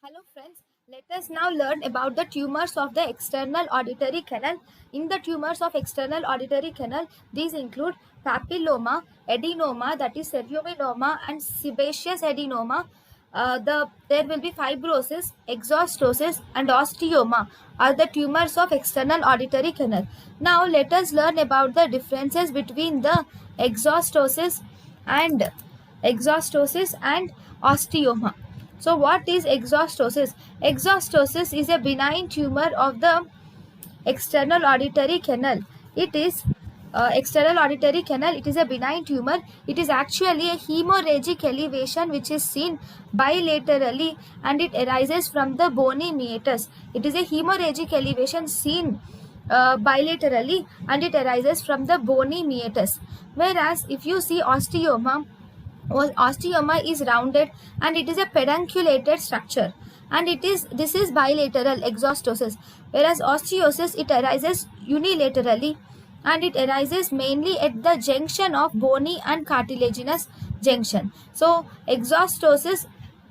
Hello friends, let us now learn about the tumors of the external auditory canal. In the tumors of external auditory canal, these include papilloma, adenoma, that is ceruminoma, and sebaceous adenoma. There will be fibrosis, exostosis, and osteoma are the tumors of external auditory canal. Now let us learn about the differences between the exostosis and osteoma. So what is exostosis? Exostosis is a benign tumor of the external auditory canal. It is external auditory canal. It is a benign tumor. It is actually a hemorrhagic elevation which is seen bilaterally and it arises from the bony meatus. It is a hemorrhagic elevation seen bilaterally and it arises from the bony meatus. Whereas if you see osteoma, osteoma is rounded and it is a pedunculated structure and this is bilateral exostosis, whereas osteosis, it arises unilaterally and it arises mainly at the junction of bony and cartilaginous junction. So exostosis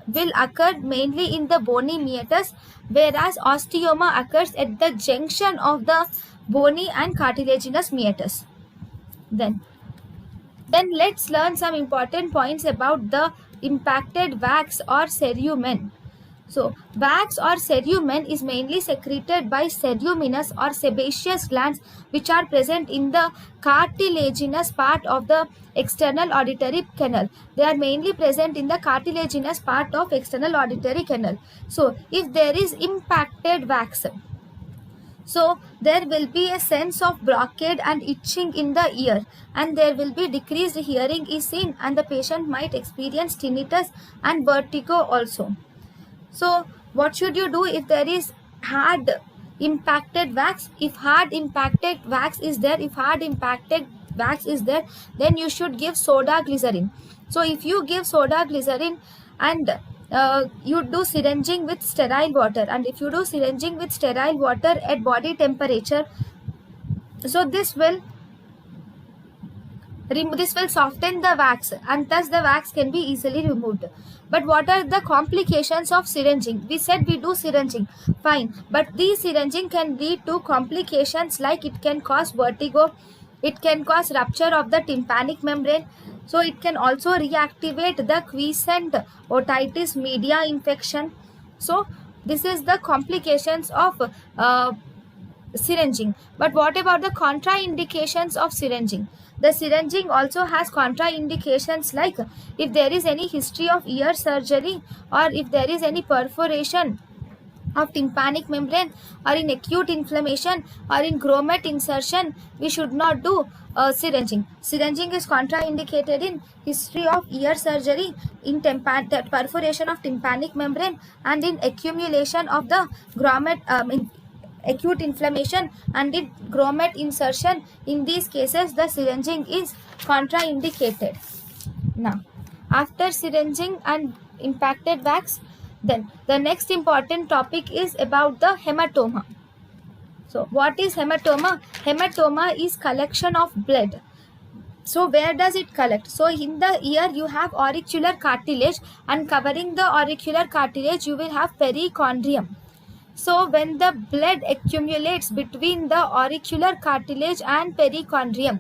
will occur mainly in the bony meatus, whereas osteoma occurs at the junction of the bony and cartilaginous meatus. Then let's learn some important points about the impacted wax or cerumen. So, wax or cerumen is mainly secreted by ceruminous or sebaceous glands which are present in the cartilaginous part of the external auditory canal. They are mainly present in the cartilaginous part of external auditory canal. So, if there is impacted wax, so there will be a sense of blockade and itching in the ear and there will be decreased hearing is seen and the patient might experience tinnitus and vertigo also. So what should you do if there is hard impacted wax? If hard impacted wax is there, then you should give soda glycerin. So if you give soda glycerin and you do syringing with sterile water, and if you do syringing with sterile water at body temperature, so this will soften the wax and thus the wax can be easily removed. But what are the complications of syringing? We said we do syringing, fine, but these syringing can lead to complications like it can cause vertigo, it can cause rupture of the tympanic membrane, so it can also reactivate the quiescent otitis media infection. So this is the complications of syringing. But what about the contraindications of syringing? The syringing also has contraindications like if there is any history of ear surgery or if there is any perforation of tympanic membrane or in acute inflammation or in grommet insertion, we should not do syringing. Syringing is contraindicated in history of ear surgery, in perforation of tympanic membrane and in accumulation of the grommet in acute inflammation and in grommet insertion. In these cases the syringing is contraindicated. Now after syringing and impacted wax, then the next important topic is about the hematoma. So what is hematoma? Hematoma is collection of blood. So where does it collect? So in the ear you have auricular cartilage and covering the auricular cartilage you will have perichondrium. So when the blood accumulates between the auricular cartilage and perichondrium,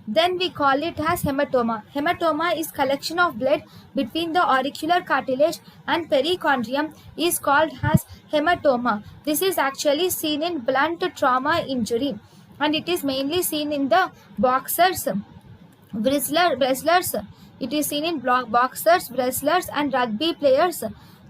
then we call it as hematoma. Hematoma is collection of blood between the auricular cartilage and perichondrium is called as hematoma. This is actually seen in blunt trauma injury and it is mainly seen in the boxers, wrestlers. It is seen in boxers, wrestlers and rugby players.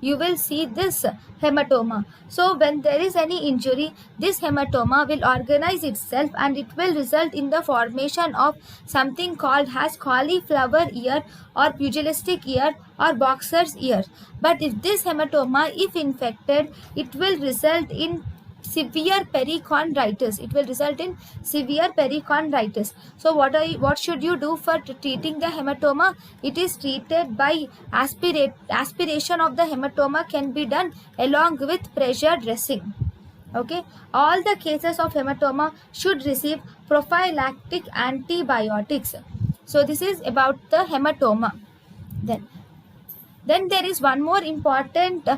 You will see this hematoma. So when there is any injury, this hematoma will organize itself and it will result in the formation of something called as cauliflower ear or pugilistic ear or boxer's ear. But if this hematoma, if infected, it will result in severe perichondritis. It will result in severe perichondritis. So what should you do for treating the hematoma? It is treated by aspiration of the hematoma can be done along with pressure dressing. Okay, all the cases of hematoma should receive prophylactic antibiotics. So this is about the hematoma. Then Then there is one more important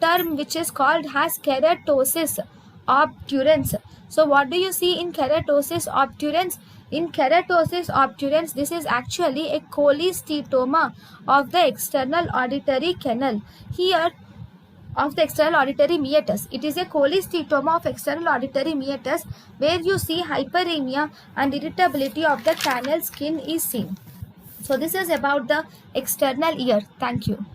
term which is called as keratosis obturans. So what do you see in keratosis obturans? In keratosis obturans, this is actually a cholesteatoma of the external auditory canal. Here, of the external auditory meatus. It is a cholesteatoma of external auditory meatus where you see hyperemia and irritability of the canal skin is seen. So this is about the external ear. Thank you.